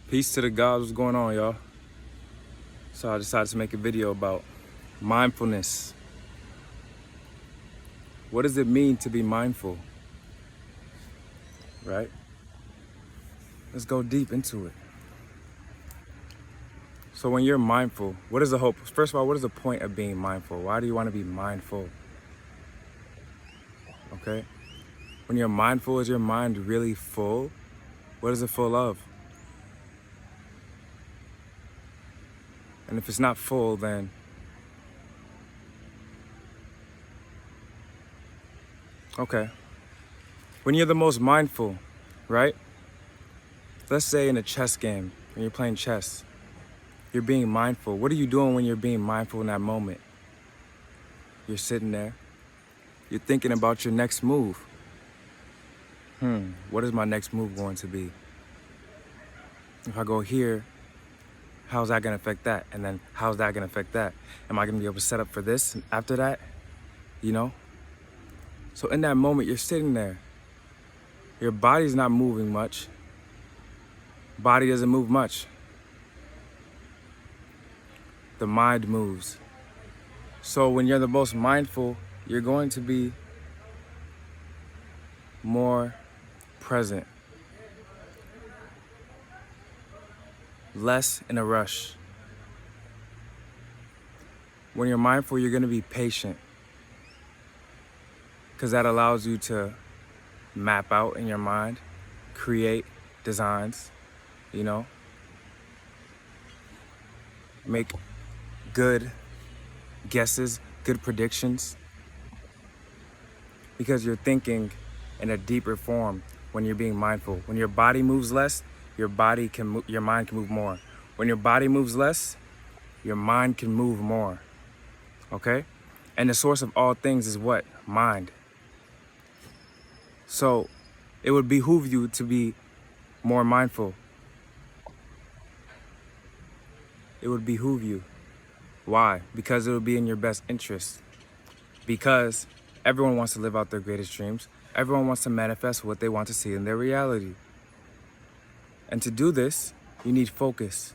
Peace to the gods. What's going on, y'all? So I decided to make a video about mindfulness. What does it mean to be mindful? Right? Let's go deep into it. So when you're mindful, what is the hope? First of all, what is the point of being mindful? Why do you want to be mindful? Okay? When you're mindful, is your mind really full? What is it full of? And if it's not full, then okay. When you're the most mindful, right? Let's say in a chess game, when you're playing chess, you're being mindful. What are you doing when you're being mindful in that moment? You're sitting there. You're thinking about your next move. What is my next move going to be? If I go here, how's that gonna affect that? And then how's that gonna affect that? Am I gonna be able to set up for this after that? You know? So in that moment, you're sitting there. Your body's not moving much. Body doesn't move much. The mind moves. So when you're the most mindful, you're going to be more present. Less in a rush. When you're mindful, you're going to be patient, because that allows you to map out in your mind, create designs, you know, make good guesses, good predictions, because you're thinking in a deeper form when you're being mindful. When your body moves less, your mind can move more. When your body moves less, your mind can move more. Okay? And the source of all things is what? Mind. So it would behoove you to be more mindful. It would behoove you. Why? Because it would be in your best interest. Because everyone wants to live out their greatest dreams. Everyone wants to manifest what they want to see in their reality. And to do this, you need focus.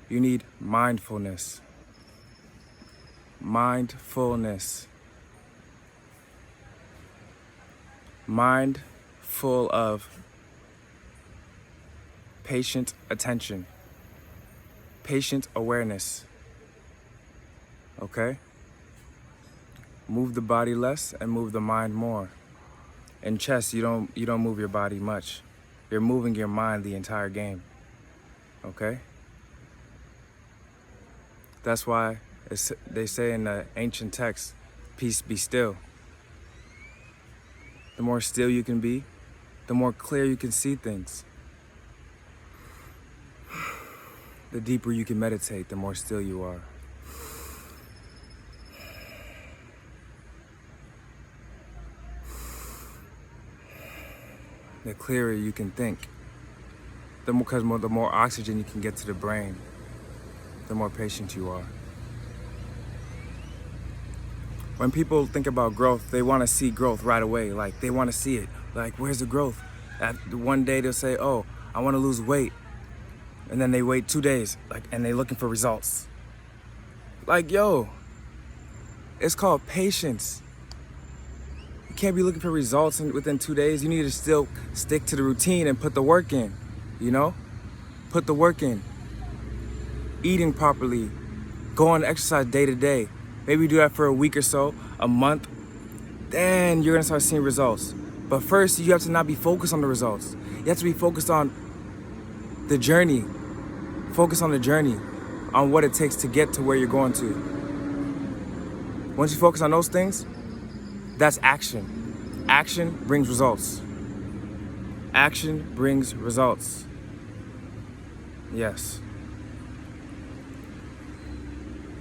You need mindfulness. Mindfulness. Mind full of patient attention. Patient awareness. Okay? Move the body less and move the mind more. In chess, you don't move your body much. You're moving your mind the entire game. Okay? That's why they say in the ancient texts, peace be still. The more still you can be, the more clear you can see things. The deeper you can meditate, the more still you are. The clearer you can think. The more oxygen you can get to the brain, the more patient you are. When people think about growth, they want to see growth right away. Like, they want to see it. Like, where's the growth? One day they'll say, oh, I want to lose weight. And then they wait 2 days, and they're looking for results. Like, yo, it's called patience. You can't be looking for results within 2 days. You need to still stick to the routine and put the work in, you know? Put the work in. Eating properly. Go on exercise day to day. Maybe do that for a week or so, a month. Then you're gonna start seeing results. But first, you have to not be focused on the results. You have to be focused on the journey. Focus on the journey, on what it takes to get to where you're going to. Once you focus on those things, that's action. Action brings results. Action brings results. Yes.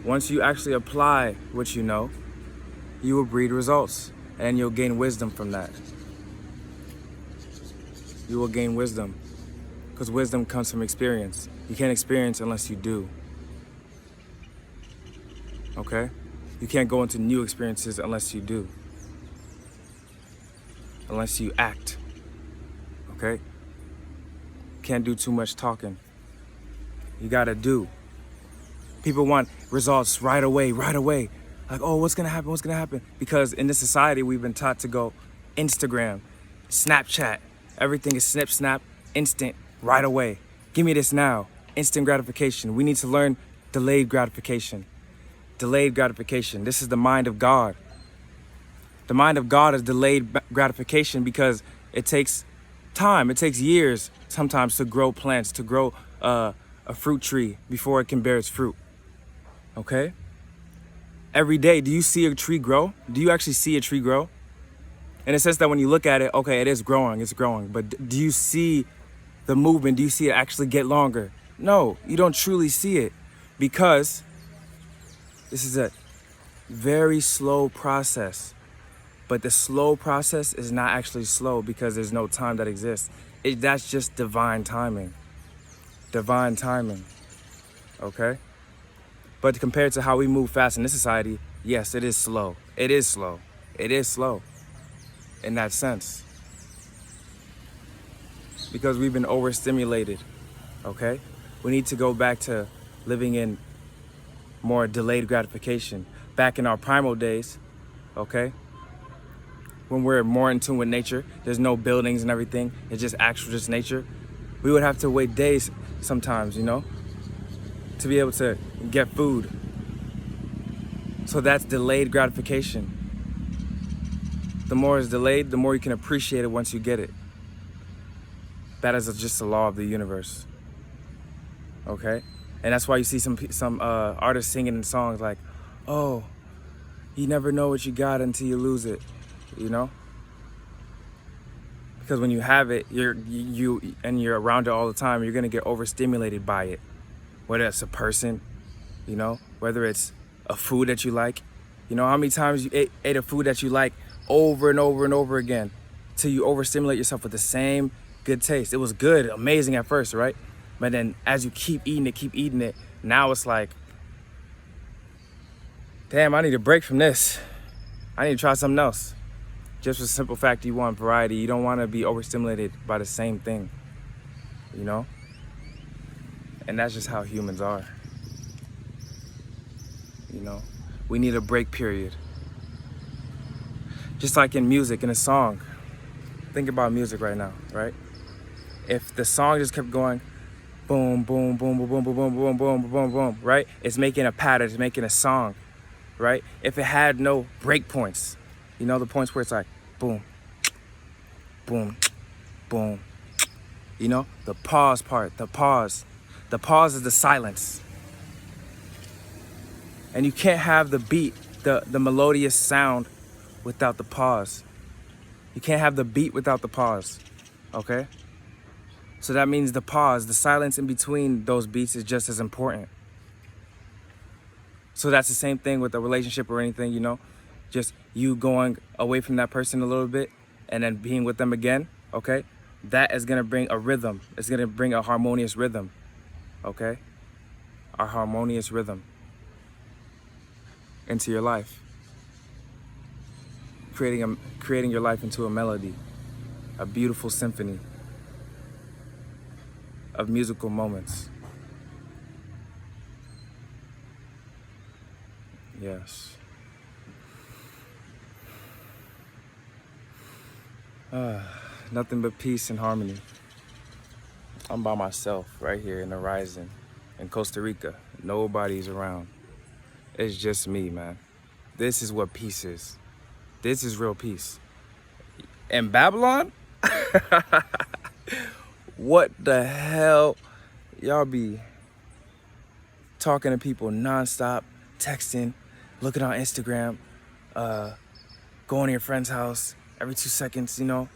Once you actually apply what you know, you will breed results, and you'll gain wisdom from that. You will gain wisdom, because wisdom comes from experience. You can't experience unless you do. Okay? You can't go into new experiences unless you do. Unless you act. Okay? can't do too much talking. You gotta do. People want results right away. Like, oh, what's gonna happen? Because in this society, we've been taught to go Instagram, Snapchat. Everything is snip, snap, instant, right away. Give me this now. Instant gratification. We need to learn delayed gratification. Delayed gratification. This is the mind of God. The mind of God is delayed gratification because it takes time. It takes years sometimes to grow plants, to grow a fruit tree before it can bear its fruit. Okay? Every day, do you see a tree grow? Do you actually see a tree grow? In a sense that when you look at it, okay, it is growing, it's growing. But do you see the movement? Do you see it actually get longer? No, you don't truly see it because this is a very slow process. But the slow process is not actually slow because there's no time that exists. That's just divine timing. Divine timing, okay? But compared to how we move fast in this society, yes, it is slow. It is slow. It is slow in that sense. Because we've been overstimulated, okay? We need to go back to living in more delayed gratification. Back in our primal days, okay? When we're more in tune with nature, there's no buildings and everything, it's just nature. We would have to wait days sometimes, you know, to be able to get food. So that's delayed gratification. The more it's delayed, the more you can appreciate it once you get it. That is just a law of the universe, okay? And that's why you see some artists singing in songs like, oh, you never know what you got until you lose it, you know? Because when you have it, you're around it all the time, you're gonna get overstimulated by it. Whether it's a person, you know, whether it's a food that you like. You know how many times you ate a food that you like over and over and over again till you overstimulate yourself with the same good taste. It was good, amazing at first, right? But then as you keep eating it, now it's like, damn, I need a break from this. I need to try something else. Just for the simple fact you want variety. You don't want to be overstimulated by the same thing, you know? And that's just how humans are, you know? We need a break period. Just like in music, in a song. Think about music right now, right? If the song just kept going, boom, boom, boom, boom, boom, boom, boom, boom, boom, boom, boom, right? It's making a pattern, it's making a song, right? If it had no break points, you know, the points where it's like, boom, boom, boom, you know? The pause part, the pause. The pause is the silence. And you can't have the beat, the melodious sound without the pause. You can't have the beat without the pause, okay? So that means the pause, the silence in between those beats is just as important. So that's the same thing with a relationship or anything, you know? Just you going away from that person a little bit and then being with them again, okay? That is gonna bring a rhythm. It's gonna bring a harmonious rhythm, okay? Our harmonious rhythm into your life. Creating your life into a melody, a beautiful symphony of musical moments. Yes. Nothing but peace and harmony. I'm by myself right here in the Rising in Costa Rica. Nobody's around. It's just me, man. This is what peace is. This is real peace. In Babylon? What the hell? Y'all be talking to people nonstop, texting, looking on Instagram, going to your friend's house every 2 seconds, you know?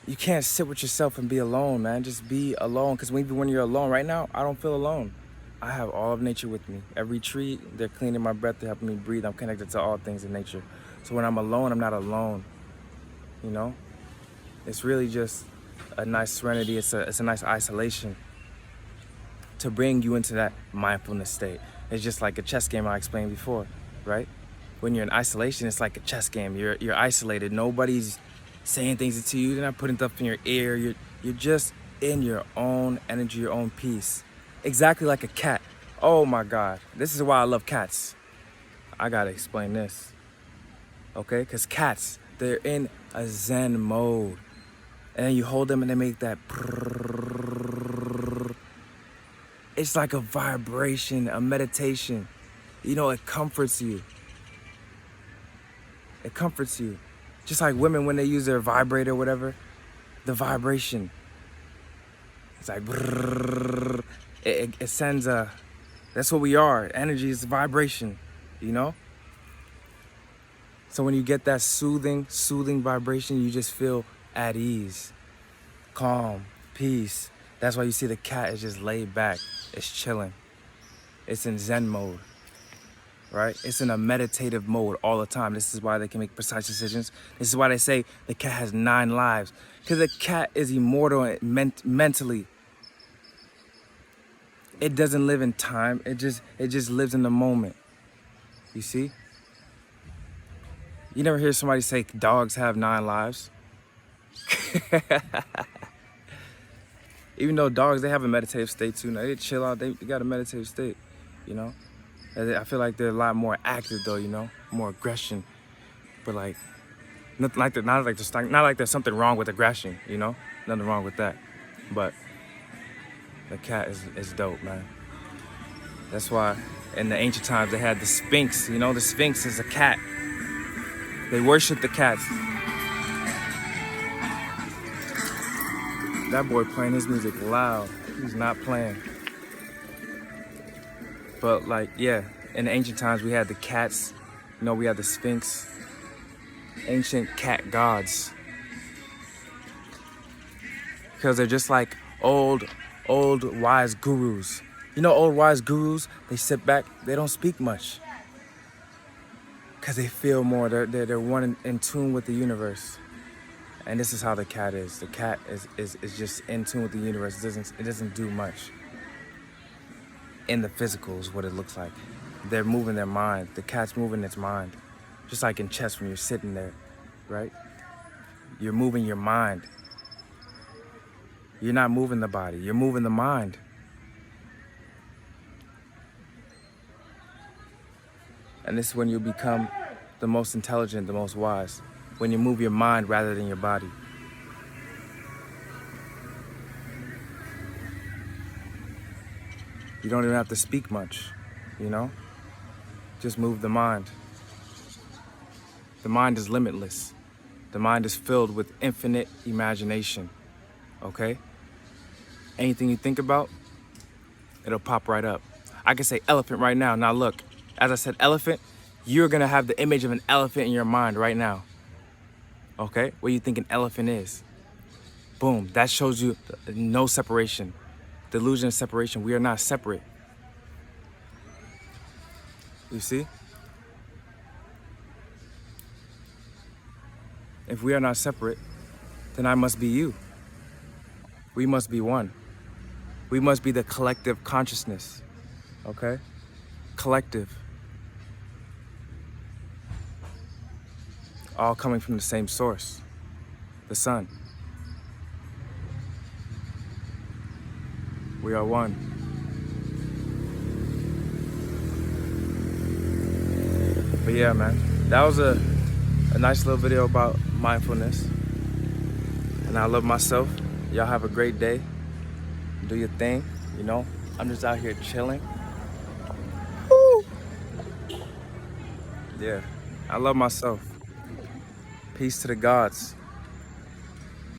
You can't sit with yourself and be alone, man. Just be alone, because even when you're alone, right now, I don't feel alone. I have all of nature with me. Every tree, they're cleaning my breath, they're helping me breathe. I'm connected to all things in nature. So when I'm alone, I'm not alone, you know? It's really just a nice serenity. It's a nice isolation to bring you into that mindfulness state. It's just like a chess game I explained before, right? When you're in isolation, it's like a chess game. You're isolated. Nobody's saying things to you. They're not putting stuff in your ear. You're just in your own energy, your own peace. Exactly like a cat. Oh my God. This is why I love cats. I gotta explain this. Okay? Because cats, they're in a Zen mode. And then you hold them and they make that prrrr. It's like a vibration, a meditation. You know, it comforts you. It comforts you. Just like women when they use their vibrator or whatever, the vibration. It's like, brrrr. It sends a, that's what we are. Energy is vibration, you know? So when you get that soothing vibration, you just feel at ease, calm, peace. That's why you see the cat is just laid back. It's chilling. It's in Zen mode, right? It's in a meditative mode all the time. This is why they can make precise decisions. This is why they say the cat has 9 lives. Because the cat is immortal mentally. It doesn't live in time. It just lives in the moment. You see? You never hear somebody say dogs have 9 lives. Even though dogs, they have a meditative state too. Now they chill out, they got a meditative state, you know? I feel like they're a lot more active though, you know? More aggression. But like, not like there's something wrong with aggression, you know? Nothing wrong with that. But the cat is dope, man. That's why in the ancient times they had the Sphinx, you know? The Sphinx is a cat. They worship the cats. That boy playing his music loud. He's not playing. But like, yeah, in the ancient times we had the cats. You know, we had the Sphinx. Ancient cat gods. Because they're just like old wise gurus. You know, old wise gurus, they sit back, they don't speak much. Because they feel more, they're one in tune with the universe. And this is how the cat is. The cat is just in tune with the universe. It doesn't do much. In the physical is what it looks like. They're moving their mind. The cat's moving its mind. Just like in chess when you're sitting there, right? You're moving your mind. You're not moving the body. You're moving the mind. And this is when you become the most intelligent, the most wise. When you move your mind rather than your body. You don't even have to speak much, you know? Just move the mind. The mind is limitless. The mind is filled with infinite imagination, okay? Anything you think about, it'll pop right up. I can say elephant right now. Now look, as I said elephant, you're gonna have the image of an elephant in your mind right now. Okay, what do you think an elephant is? Boom, that shows you no separation. Delusion of separation, we are not separate. You see? If we are not separate, then I must be you. We must be one. We must be the collective consciousness, okay? Collective. All coming from the same source, the sun. We are one. But yeah, man, that was a nice little video about mindfulness. And I love myself. Y'all have a great day. Do your thing, you know? I'm just out here chilling. Woo! Yeah, I love myself. Peace to the gods.